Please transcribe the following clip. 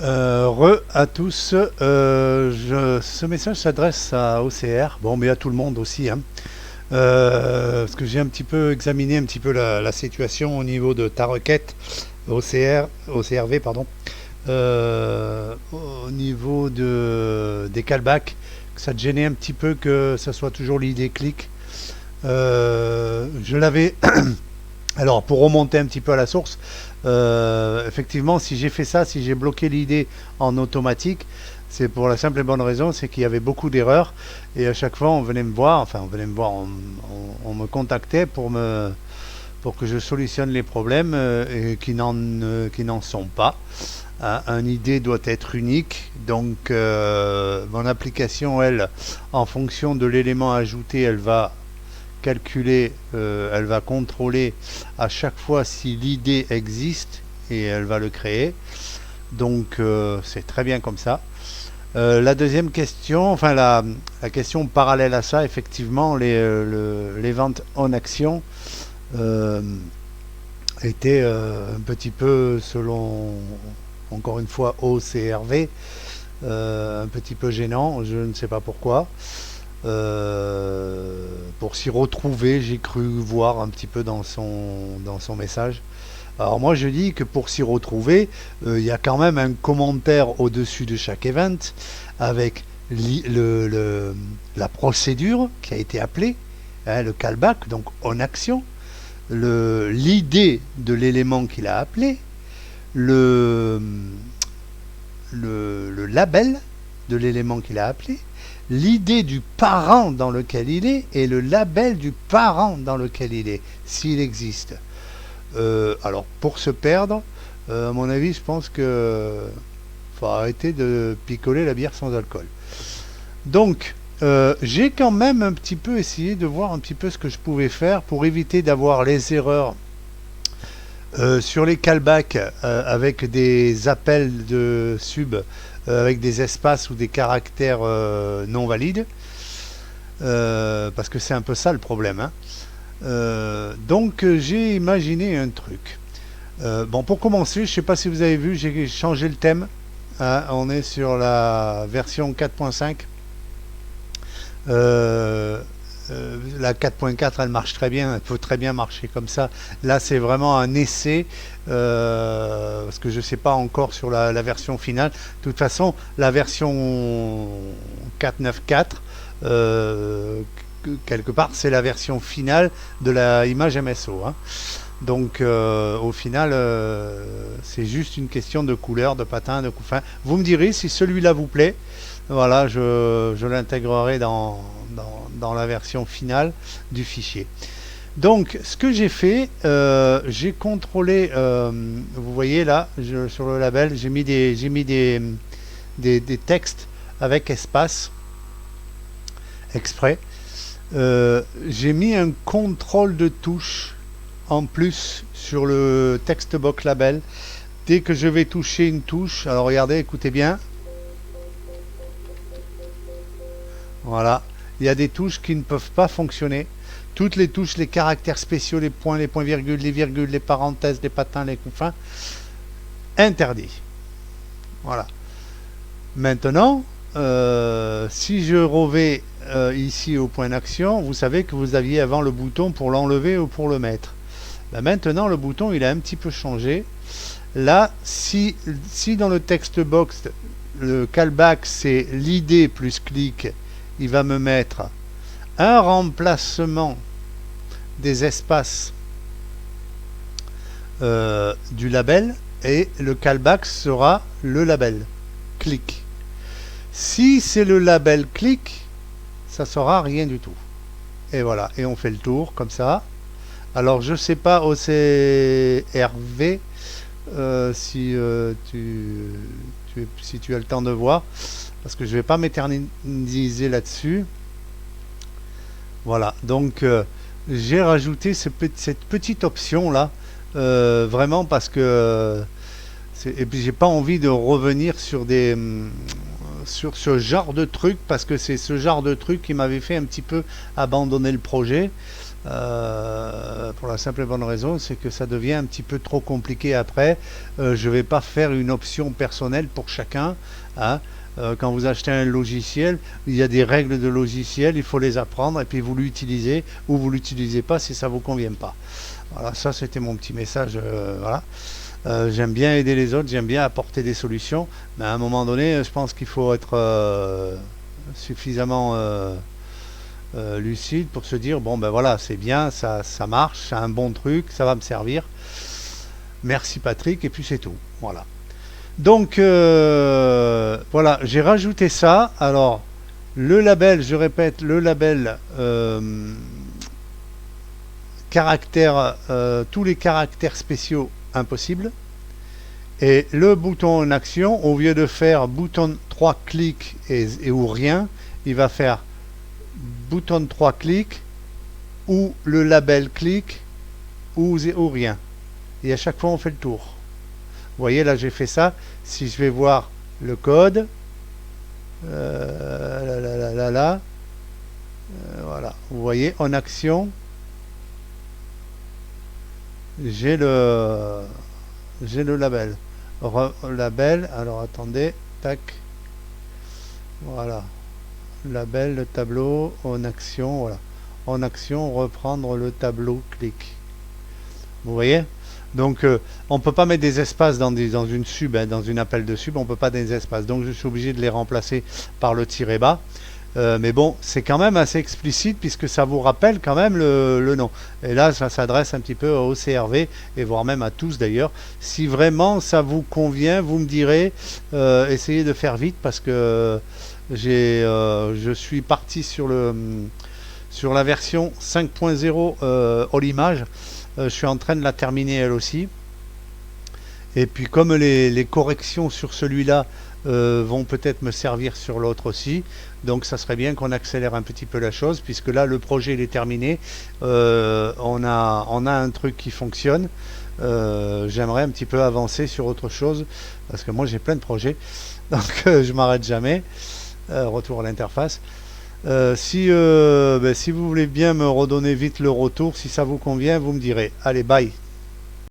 Re à tous, ce message s'adresse à OCR, bon mais à tout le monde aussi, hein. Parce que j'ai un petit peu examiné un petit peu la situation au niveau de ta requête OCRV, pardon, au niveau des callbacks, que ça te gênait un petit peu que ça soit toujours l'idée clic. Je l'avais Alors, pour remonter un petit peu à la source, effectivement, si j'ai fait ça, si j'ai bloqué l'idée en automatique, c'est pour la simple et bonne raison, c'est qu'il y avait beaucoup d'erreurs et à chaque fois on venait me voir, enfin on venait me voir, on me contactait pour que je solutionne les problèmes et qui n'en sont pas. Un idée doit être unique, donc mon application, elle, en fonction de l'élément ajouté, elle va calculer, elle va contrôler à chaque fois si l'idée existe et elle va le créer. Donc c'est très bien comme ça. La deuxième question, enfin la question parallèle à ça, effectivement, les ventes en action euh, étaient un petit peu, selon encore une fois OCRV, un petit peu gênant, je ne sais pas pourquoi. Pour s'y retrouver, j'ai cru voir un petit peu dans son message. Alors moi je dis que pour s'y retrouver, il y a quand même un commentaire au-dessus de chaque event avec la procédure qui a été appelée, hein, le callback, donc en action, l'idée de l'élément qu'il a appelé, le, le label de l'élément qu'il a appelé, l'idée du parent dans lequel il est et le label du parent dans lequel il est, s'il existe. Alors, pour se perdre, à mon avis, je pense que faut arrêter de picoler la bière sans alcool. Donc, j'ai quand même un petit peu essayé de voir un petit peu ce que je pouvais faire pour éviter d'avoir les erreurs sur les callbacks avec des appels de sub avec des espaces ou des caractères non valides, parce que c'est un peu ça le problème, hein. Donc j'ai imaginé un truc. Bon, pour commencer, je ne sais pas si vous avez vu, j'ai changé le thème, hein. On est sur la version 4.5. La 4.4 elle marche très bien, elle peut très bien marcher comme ça. Là c'est vraiment un essai, parce que je ne sais pas encore sur la version finale. De toute façon la version 4.9.4 quelque part c'est la version finale de la image MSO, hein. Donc au final c'est juste une question de couleur, de patin, de couffin. Vous me direz si celui-là vous plaît. Voilà, je l'intégrerai dans la version finale du fichier. Donc, ce que j'ai fait, j'ai contrôlé, vous voyez là, sur le label, j'ai mis des textes avec espace exprès. J'ai mis un contrôle de touche en plus sur le text box label. Dès que je vais toucher une touche, alors regardez, écoutez bien. Voilà, il y a des touches qui ne peuvent pas fonctionner. Toutes les touches, les caractères spéciaux, les points-virgules, les virgules, les parenthèses, les patins, les couffins, interdits. Voilà. Maintenant, si je revais ici au point d'action, vous savez que vous aviez avant le bouton pour l'enlever ou pour le mettre. Ben maintenant, le bouton, il a un petit peu changé. Là, si dans le text box, le callback, c'est l'idée plus clic, il va me mettre un remplacement des espaces du label et le callback sera le label clic. Si c'est le label clic, ça sera rien du tout. Et voilà, et on fait le tour comme ça. Alors je sais pas OCRV si si tu as le temps de voir, parce que je vais pas m'éterniser là-dessus. Voilà, donc j'ai rajouté cette petite option là, vraiment parce que et puis j'ai pas envie de revenir sur sur ce genre de truc, parce que c'est ce genre de truc qui m'avait fait un petit peu abandonner le projet. Pour la simple et bonne raison, c'est que ça devient un petit peu trop compliqué après. Je ne vais pas faire une option personnelle pour chacun, hein. Quand vous achetez un logiciel, il y a des règles de logiciel, il faut les apprendre et puis vous l'utilisez ou vous l'utilisez pas si ça vous convient pas. Voilà, ça c'était mon petit message. Voilà. J'aime bien aider les autres, j'aime bien apporter des solutions, mais à un moment donné, je pense qu'il faut être suffisamment lucide pour se dire bon ben voilà, c'est bien, ça marche, c'est un bon truc, ça va me servir. Merci Patrick, et puis c'est tout. Voilà. Donc voilà, j'ai rajouté ça. Alors le label, je répète, le label caractère, tous les caractères spéciaux impossibles. Et le bouton en action, au lieu de faire bouton 3 clics et ou rien, il va faire bouton 3 clics ou le label clic ou rien. Et à chaque fois on fait le tour. Vous voyez là j'ai fait ça. Si je vais voir le code, voilà. Vous voyez en action, j'ai le label. Label, alors attendez, tac, voilà, label, le tableau, en action, voilà, en action, reprendre le tableau, clic. Vous voyez? Donc on ne peut pas mettre des espaces dans une sub, hein, dans une appel de sub, on ne peut pas des espaces. Donc je suis obligé de les remplacer par le tiret bas. Mais bon, c'est quand même assez explicite puisque ça vous rappelle quand même le nom. Et là, ça s'adresse un petit peu au CRV et voire même à tous d'ailleurs. Si vraiment ça vous convient, vous me direz, essayez de faire vite parce que je suis parti sur la version 5.0 All Image. Je suis en train de la terminer elle aussi. Et puis comme les corrections sur celui-là vont peut-être me servir sur l'autre aussi, donc ça serait bien qu'on accélère un petit peu la chose, puisque là le projet il est terminé, on a un truc qui fonctionne. J'aimerais un petit peu avancer sur autre chose, parce que moi j'ai plein de projets, donc je m'arrête jamais. Retour à l'interface. Si vous voulez bien me redonner vite le retour, si ça vous convient, vous me direz. Allez, bye.